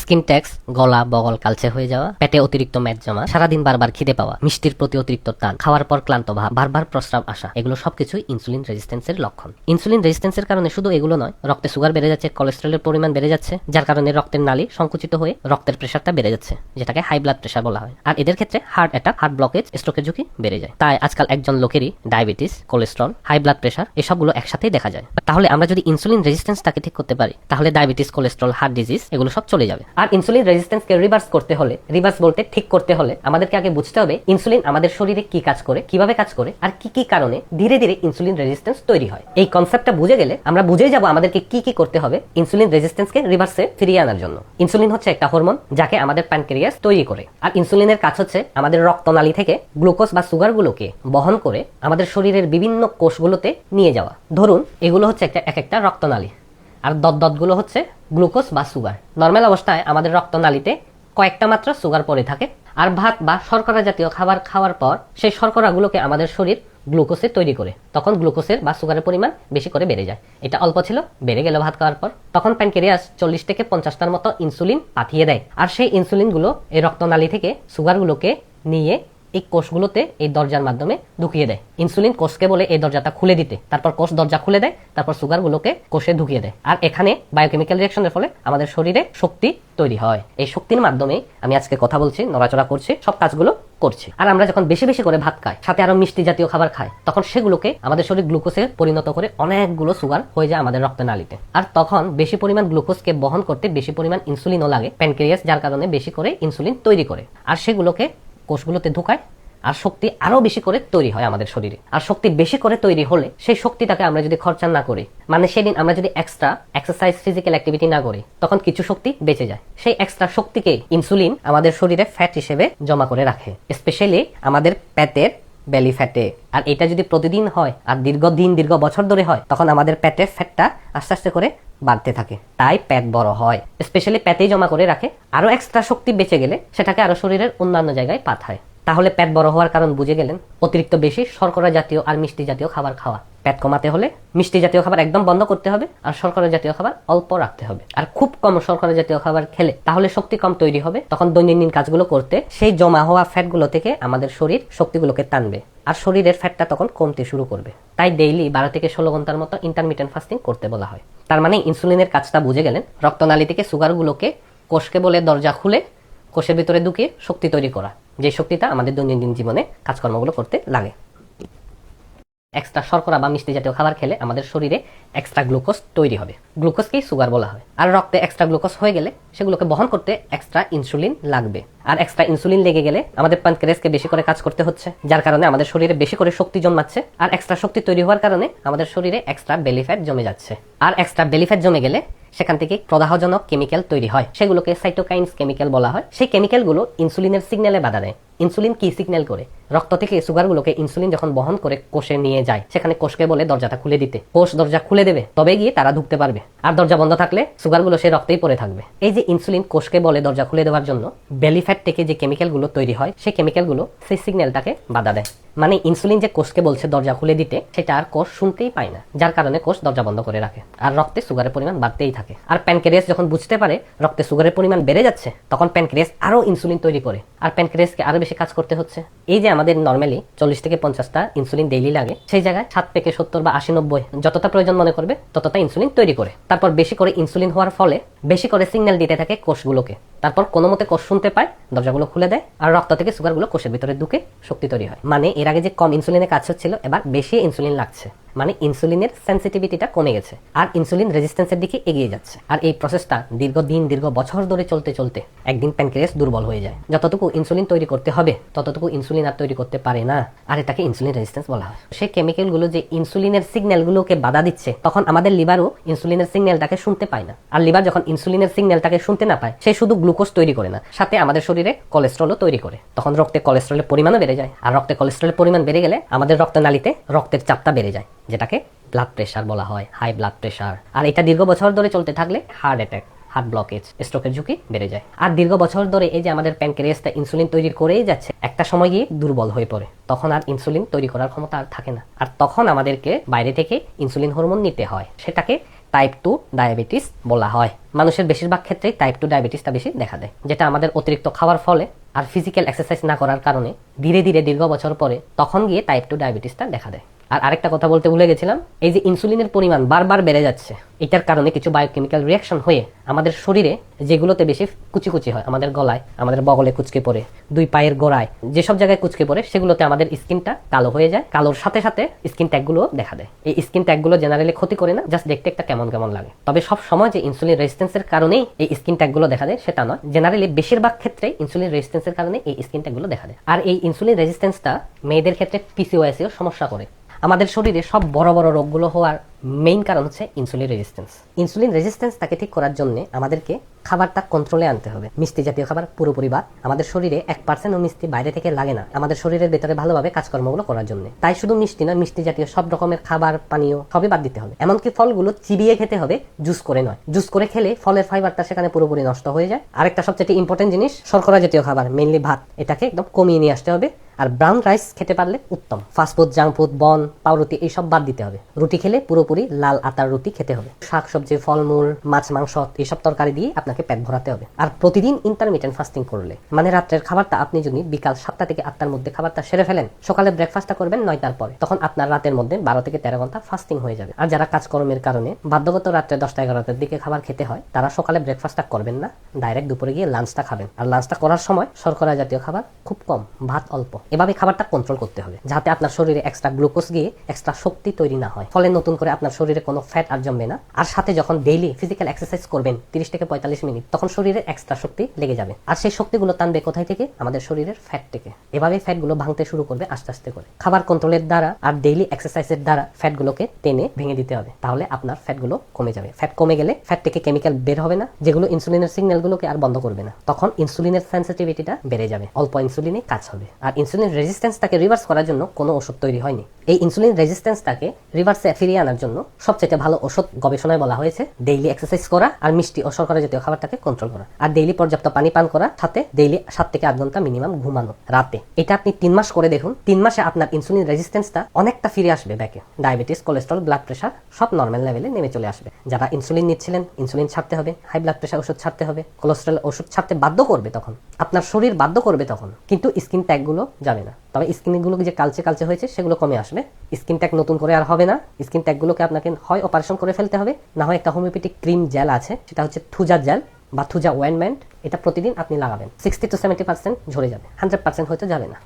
Skin tax, গলা বগল কালচে হয়ে যাওয়া, পেটে অতিরিক্ত মেদ জমা, সারাদিন বারবার খিদে পাওয়া, মিষ্টির প্রতি অতিরিক্ত টান, খাওয়ার পর ক্লান্ত ভাব, বারবার প্রস্রাব আসা, এগুলো সবকিছুই ইনসুলিন রেজিস্ট্যান্সের লক্ষণ। ইনসুলিন রেজিস্ট্যান্সের কারণে শুধু এগুলো নয়, রক্তে সুগার বেড়ে যাচ্ছে, কোলেস্টেরলের পরিমাণ বেড়ে যাচ্ছে, যার কারণে রক্তের নালী সংকুচিত হয়ে রক্তের প্রেশারটা বেড়ে যাচ্ছে, যেটাকে হাই ব্লাড প্রেশার বলা হয়। আর এদের ক্ষেত্রে হার্ট অ্যাটাক, হার্ট ব্লকেজ, স্ট্রোকের ঝুঁকি বেড়ে যায়। তাই আজকাল একজন লোকেরই diabetes, cholesterol, high blood pressure এসবগুলো একসাথেই দেখা যায়। তাহলে আমরা যদি ইনসুলিন রেজিস্ট্যান্সটাকে ঠিক করতে পারি, তাহলে ডায়াবেটিস, কোলেস্ট্রল, হার্ট ডিজিজ এগুলো সব চলে যাবে। আর ইনসুলিন রেজিস্ট্যান্সকে রিভার্স করতে হলে, রিভার্স বলতে ঠিক করতে হলে, আমাদেরকে আগে বুঝতে হবে ইনসুলিন আমাদের শরীরে কি কাজ করে, কিভাবে কাজ করে, আর কি কি কারণে ধীরে ধীরে ইনসুলিন রেজিস্ট্যান্স তৈরি হয়। এই কনসেপ্টটা বুঝে গেলে আমরা বুঝেই যাব আমাদেরকে কি কি করতে হবে ইনসুলিন রেজিস্ট্যান্সকে রিভার্সে ফিরিয়ে আনার জন্য। ইনসুলিন হচ্ছে একটা হরমোন যাকে আমাদের প্যানক্রিয়াস তৈরি করে। আর ইনসুলিনের কাজ হচ্ছে আমাদের রক্তনালী থেকে গ্লুকোজ বা সুগারগুলোকে বহন করে আমাদের শরীরের বিভিন্ন কোষগুলোতে নিয়ে যাওয়া। ধরুন এগুলো হচ্ছে এক একটা রক্তনালী, আর দতগুলো হচ্ছে গ্লুকোজ বা সুগার। নর্মাল অবস্থায় আমাদের রক্তনালীতে কয়েকটা মাত্র সুগার পড়ে থাকে, আর ভাত বা শর্করা জাতীয় খাবার খাওয়ার পর সেই শর্করাগুলোকে আমাদের শরীর গ্লুকোজে তৈরি করে। তখন গ্লুকোজের বা সুগারের পরিমাণ বেশি করে বেড়ে যায়। এটা অল্প ছিল, বেড়ে গেল ভাত খাওয়ার পর। তখন প্যানক্রিয়াস 40 থেকে 50টার মতো ইনসুলিন পাঠিয়ে দেয়। আর সেই ইনসুলিনগুলো এই রক্তনালী থেকে সুগারগুলোকে নিয়ে এই কোষগুলোতে এই দরজার মাধ্যমে ঢুকিয়ে দেয়। ইনসুলিন কোষকে বলে এই দরজাটা খুলে দিতে, তারপর কোষ দরজা খুলে দেয়, তারপর সুগারগুলোকে কোষে ঢুকিয়ে দেয়। আর এখানে বায়োকেমিক্যাল রিঅ্যাকশনের ফলে আমাদের শরীরে শক্তি তৈরি হয়। এই শক্তির মাধ্যমে আমি আজকে কথা বলছি, নড়াচড়া করছি, সব কাজগুলো করছি। আর আমরা যখন বেশি বেশি করে ভাত খাই, সাথে আরো মিষ্টি জাতীয় খাবার খাই, তখন সেগুলোকে আমাদের শরীর গ্লুকোজে পরিণত করে অনেকগুলো সুগার হয়ে যায় আমাদের রক্তনালীতে। আর তখন বেশি পরিমাণ গ্লুকোজকে বহন করতে বেশি পরিমাণ ইনসুলিনও লাগে প্যানক্রিয়াস, যার কারণে বেশি করে ইনসুলিন তৈরি করে। আর সেগুলোকে কোষগুলোতে ঢুকায়, আর শক্তি আরো বেশি করে তৈরি হয় আমাদের শরীরে। আর শক্তি বেশি করে তৈরি হলে সেই শক্তিটাকে আমরা যদি খরচা না করি, মানে সেদিন আমরা যদি এক্সট্রা এক্সারসাইজ, ফিজিক্যাল অ্যাক্টিভিটি না করি, তখন কিছু শক্তি বেঁচে যায়। সেই এক্সট্রা শক্তিকে ইনসুলিন আমাদের শরীরে ফ্যাট হিসেবে জমা করে রাখে, স্পেশালি আমাদের পেটের বেলি ফ্যাটে। আর এটা যদি প্রতিদিন হয় আর দীর্ঘ বছর ধরে হয়, তখন আমাদের পেটের ফ্যাটটা আস্তে আস্তে করে বাড়তে থাকে। তাই পেট বড় হয়, স্পেশালি পেটেই জমা করে রাখে। আরো এক্সট্রা শক্তি বেঁচে গেলে সেটাকে আরো শরীরের অন্যান্য জায়গায় পাঠায়। তাহলে পেট বড় হওয়ার কারণ বুঝে গেলেন। অতিরিক্ত বেশি শর্করা জাতীয় আর মিষ্টি জাতীয় খাবার খাওয়া। পেট কমাতে হলে মিষ্টি জাতীয় খাবার একদম বন্ধ করতে হবে, আর শর্করা জাতীয় খাবার অল্প রাখতে হবে। আর খুব কম শর্করা জাতীয় খাবার খেলে তাহলে শক্তি কম তৈরি হবে। তখন দৈনন্দিন কাজগুলো করতে সেই জমা হওয়া ফ্যাটগুলো থেকে আমাদের শরীর শক্তিগুলোকে টানবে, আর শরীরের ফ্যাটটা তখন কমতে শুরু করবে। তাই ডেইলি 12 থেকে 16 ঘন্টার মতো ইন্টারমিটেন্ট ফাস্টিং করতে বলা হয়। তার মানে ইনসুলিনের কাজটা বুঝে গেলেন। রক্তনালী থেকে সুগারগুলোকে কোষকে বলে দরজা খুলে কোষের ভিতরে ঢুকিয়ে শক্তি তৈরি করা, যে শক্তিটা আমাদের দৈনন্দিন জীবনে কাজকর্মগুলো করতে লাগে। এক্সট্রা শর্করা বা মিষ্টি জাতীয় খাবার খেলে আমাদের শরীরে এক্সট্রা গ্লুকোজ তৈরি হবে। গ্লুকোজকেই সুগার বলা হয়। আর রক্তে এক্সট্রা গ্লুকোজ হয়ে গেলে সেগুলোকে বহন করতে এক্সট্রা ইনসুলিন লাগবে। আর এক্সট্রা ইনসুলিন লেগে গেলে আমাদের প্যানক্রিয়াসকে বেশি করে কাজ করতে হচ্ছে, যার কারণে আমাদের শরীরে বেশি করে শক্তি জন্মাচ্ছে। আর এক্সট্রা শক্তি তৈরি হওয়ার কারণে আমাদের শরীরে এক্সট্রা বেলি ফ্যাট জমে যাচ্ছে। আর এক্সট্রা বেলি ফ্যাট জমে গেলে সেখান থেকে প্রদাহজনক কেমিক্যাল তৈরি হয়, সেগুলোকে সাইটোকাইনস কেমিক্যাল বলা হয়। সেই কেমিক্যালগুলো ইনসুলিনের সিগন্যালে বাধা দেয়। ইনসুলিন কি সিগন্যাল করে? রক্ত থেকে সুগারগুলোকে ইনসুলিন যখন বহন করে কোষে নিয়ে যায়, সেখানে কোষকে বলে দরজাটা খুলে দিতে। কোষ দরজা খুলে দেবে, তবে গিয়ে তারা ঢুকতে পারবে। আর দরজা বন্ধ থাকলে সুগারগুলো সেই রক্তেই পড়ে থাকবে। এই যে ইনসুলিন কোষকে বলে দরজা খুলে দেওয়ার জন্য বেলি ফ্যাট থেকে যে কেমিক্যালগুলো তৈরি হয়, সেই কেমিক্যালগুলো সেই সিগন্যালটাকে বাধা দেয়। মানে ইনসুলিন যে কোষকে বলছে দরজা খুলে দিতে, সেটা আর কোষ শুনতেই পায় না, যার কারণে কোষ দরজা বন্ধ করে রাখে। আর রক্তে সুগারের পরিমাণ বাড়তেই থাকে। আর প্যানক্রিয়াস যখন বুঝতে পারে রক্তে সুগারের পরিমাণ বেড়ে যাচ্ছে, তখন প্যানক্রিয়াস আরো ইনসুলিন তৈরি করে। আর প্যানক্রিয়াসকে আরো বেশি কাজ করতে হচ্ছে। এই যে আমাদের নর্মালি 40 থেকে 50টা ইনসুলিন ডেইলি লাগে, সেই জায়গায় 7 থেকে 70 বা 80, 90 যতটা প্রয়োজন মনে করবে ততটা ইনসুলিন তৈরি করে। তারপর বেশি করে ইনসুলিন হওয়ার ফলে বেশি করে সিগন্যাল দিতে থাকে কোষগুলোকে। তারপর কোনো মতে কোষ শুনতে পায়, দরজাগুলো খুলে দেয়, আর রক্ত থেকে সুগারগুলো কোষের ভিতরে ঢুকে শক্তি তৈরি হয়। মানে এর আগে যে কম ইনসুলিনে কাজ হচ্ছিল, এবার বেশি ইনসুলিন লাগছে। মানে ইনসুলিনের সেন্সিটিভিটিটা কমে গেছে, আর ইনসুলিন রেজিস্ট্যান্সের দিকে এগিয়ে যাচ্ছে। আর এই প্রসেসটা দীর্ঘ বছর ধরে চলতে চলতে একদিন প্যানক্রিয়াস দুর্বল হয়ে যায়। যতটুকু ইনসুলিন তৈরি করতে হবে ততটুকু ইনসুলিন আর তৈরি করতে পারে না, আর এটাকে ইনসুলিন রেজিস্ট্যান্স বলা হয়। সেই কেমিক্যালগুলো যে ইনসুলিনের সিগন্যালগুলোকে বাধা দিচ্ছে, তখন আমাদের লিভারও ইনসুলিনের সিগন্যালটাকে শুনতে পায় না। আর লিভার যখন ইনসুলিনের সিগন্যালটাকে শুনতে না পায়, সে শুধু গ্লুকোজ তৈরি করে না, সাথে আমাদের শরীরে কোলেস্ট্রলও তৈরি করে। তখন রক্তে কোলেস্ট্রলের পরিমাণও বেড়ে যায়। আর রক্তে কোলেস্ট্রলের পরিমাণ বেড়ে গেলে আমাদের রক্তনালীতে রক্তের চাপটা বেড়ে যায়, যেটাকে ব্লাড প্রেশার বলা হয়, হাই ব্লাড প্রেশার। আর এটা দীর্ঘ বছর ধরে চলতে থাকলে হার্ট অ্যাটাক, হার্ট ব্লকেজ, স্ট্রোকের ঝুঁকি বেড়ে যায়। আর দীর্ঘ বছর ধরে এই যে আমাদের প্যানক্রিয়াসটা ইনসুলিন তৈরি করেই যাচ্ছে, একটা সময় গিয়ে দুর্বল হয়ে পড়ে। তখন আর ইনসুলিন তৈরি করার ক্ষমতা আর থাকে না। আর তখন আমাদেরকে বাইরে থেকে ইনসুলিন হরমোন নিতে হয়, সেটাকে টাইপ 2 ডায়াবেটিস বলা হয়। মানুষের বেশিরভাগ ক্ষেত্রেই টাইপ 2 ডায়াবেটিসটা বেশি দেখা দেয়, যেটা আমাদের অতিরিক্ত খাওয়ার ফলে আর ফিজিক্যাল এক্সারসাইজ না করার কারণে ধীরে ধীরে দীর্ঘ বছর পরে তখন গিয়ে টাইপ 2 ডায়াবেটিসটা দেখা দেয়। আর আরেকটা কথা বলতে ভুলে গেছিলাম, এই যে ইনসুলিনের পরিমাণ বারবার বেড়ে যাচ্ছে, এটার কারণে কিছু বায়োকেমিক্যাল রিয়াকশন হয়ে আমাদের শরীরে যেগুলোতে বেশি কুচি কুচি হয়, আমাদের গলায়, আমাদের বগলে কুচকে পড়ে, দুই পায়ের গোড়ায়, যেসব জায়গায় কুচকে পড়ে সেগুলোতে আমাদের স্কিনটা কালো হয়ে যায়। কালোর সাথে সাথে স্কিন ট্যাগগুলো দেখা দেয়। এই স্কিন ট্যাগগুলো জেনারেলি ক্ষতি করে না, জাস্ট দেখতে একটা কেমন কেমন লাগে। তবে সব সময় যে ইনসুলিন রেজিস্ট্যান্সের কারণেই এই স্কিন ট্যাগগুলো দেখা দেয় সেটা নয়। জেনারেলি বেশিরভাগ ক্ষেত্রে ইনসুলিন রেজিস্ট্যান্সের কারণে এই স্কিন ট্যাগগুলো দেখা দেয়। আর এই ইনসুলিন রেজিস্ট্যান্সটা মেয়েদের ক্ষেত্রে পিসিওএসেও সমস্যা করে। আমাদের শরীরে সব বড় বড় রোগগুলো হওয়ার মেইন কারণ হচ্ছে ইনসুলিন রেজিস্ট্যান্স। ইনসুলিন রেজিস্ট্যান্সটাকে ঠিক করার জন্য আমাদেরকে খাবারটা কন্ট্রোলে আনতে হবে। মিষ্টি জাতীয় খাবার পুরোপুরি বাদ। আমাদের শরীরে 1% মিষ্টি বাইরে থেকে লাগে না আমাদের শরীরের ভেতরে ভালোভাবে কাজকর্মগুলো করার জন্য। তাই শুধু মিষ্টি না, মিষ্টি জাতীয় সব রকমের খাবার পানীয় সবই বাদ দিতে হবে। এমনকি ফলগুলো চিবিয়ে খেতে হবে, জুস করে নয়। জুস করে খেলে ফলের ফাইবারটা সেখানে পুরোপুরি নষ্ট হয়ে যায়। আরেকটা সবচেয়ে ইম্পর্টেন্ট জিনিস, শর্করা জাতীয় খাবার, মেইনলি ভাত, এটাকে একদম কমিয়ে নিয়ে আসতে হবে। আর ব্রাউন রাইস খেতে পারলে উত্তম। ফাস্টফুড, জাঙ্ক ফুড, বন, পাউরুটি এইসব বাদ দিতে হবে। রুটি খেলে পুরোপুরি লাল আটার রুটি খেতে হবে। শাক সবজি, ফলমূল, মাছ, মাংস এইসব তরকারি দিয়ে আপনাকে পেট ভরাতে হবে। আর প্রতিদিন ইন্টারমিটেন্ট ফাস্টিং করলে, মানে রাত্রের খাবারটা আপনি যদি বিকাল 7টা থেকে 8টার মধ্যে খাবারটা সেরে ফেলেন, সকালে ব্রেকফাস্টটা করবেন 9টার পরে, তখন আপনার রাতের মধ্যে 12 থেকে 13 ঘন্টা ফাস্টিং হয়ে যাবে। আর যারা কাজকর্মের কারণে বাধ্যগত রাত্রে 10টা 11টার দিকে খাবার খেতে হয়, তারা সকালে ব্রেকফাস্টটা করবেন না, ডাইরেক্ট দুপুরে গিয়ে লাঞ্চটা খাবেন। আর লাঞ্চটা করার সময় শর্করা জাতীয় খাবার খুব কম, ভাত অল্প। এভাবে খাবারটা কন্ট্রোল করতে হবে, যাতে আপনার শরীরে এক্সট্রা গ্লুকোজ গিয়ে এক্সট্রা শক্তি তৈরি না হয়। ফলে নতুন করে আপনার শরীরে কোনো ফ্যাট আর জমবে না। আর সাথে যখন ডেইলি ফিজিক্যাল এক্সারসাইজ করবেন 30 থেকে 45 মিনিট, তখন শরীরে এক্সট্রা শক্তি লেগে যাবে। আর সেই শক্তিগুলো টানবে কোথায় থেকে? আমাদের শরীরের ফ্যাট থেকে। এভাবে ফ্যাটগুলো ভাঙতে শুরু করবে আস্তে আস্তে করে। খাবার কন্ট্রোলের দ্বারা আর ডেইলি এক্সারসাইজের দ্বারা ফ্যাটগুলোকে টেনে ভেঙে দিতে হবে, তাহলে আপনার ফ্যাটগুলো কমে যাবে। ফ্যাট কমে গেলে ফ্যাট থেকে কেমিক্যাল বের হবে না, যেগুলো ইনসুলিনের সিগন্যালগুলোকে আর বন্ধ করবে না। তখন ইনসুলিনের সেন্সিটিভিটিটা বেড়ে যাবে, অল্প ইনসুলিনে কাজ হবে। আর ইনসুলিন রেজিস্ট্যান্সটাকে রিভার্স করার জন্য কোনো ওষুধ তৈরি হয়নি। এই ইনসুলিন রেজিস্ট্যান্সটাকে রিভার্সে ফিরিয়ে আনার জন্য সবচেয়ে ভালো ওষুধ গবেষণায় বলা হয়েছে ডেইলি এক্সারসাইজ করা আর মিষ্টি ও শর্করা জাতীয় খাবারটাকে কন্ট্রোল করা, আর ডেইলি পর্যাপ্ত পানি পান করা, সাথে ডেইলি 7 থেকে 8 ঘন্টা মিনিমাম ঘুমানো রাতে। এটা আপনি 3 মাস করে দেখুন। 3 মাসে আপনার ইনসুলিন রেজিস্ট্যান্সটা অনেকটা ফিরে আসবে ব্যাকে। ডায়াবেটিস, কোলেস্ট্রল, ব্লাড প্রেশার সব নর্মাল লেভেলে নেমে চলে আসবে। যারা ইনসুলিন নিচ্ছিলেন, ইনসুলিন ছাড়তে হবে। হাই ব্লাড প্রেশার ওষুধ ছাড়তে হবে। কোলেস্ট্রল ওষুধ ছাড়তে বাধ্য করবে, তখন আপনার শরীর বাধ্য করবে তখন, কিন্তু স্কিন ট্যাগগুলো যাবে না। তবে স্কিনগুলো যে কালচে কালচে হয়েছে সেগুলো কমে আসবে। স্কিন ট্যাগ নতুন করে আর হবে না। স্কিন ট্যাগগুলোকে আপনাকে হয় অপারেশন করে ফেলতে হবে, না হয় একটা হোমিওপ্যাথিক ক্রিম জেল আছে, সেটা হচ্ছে থুজা জেল বা থুজা ওয়েনমেন্ট। এটা প্রতিদিন আপনি লাগাবেন, 60 to 70% ঝরে যাবে, 100% হয়তো যাবে না।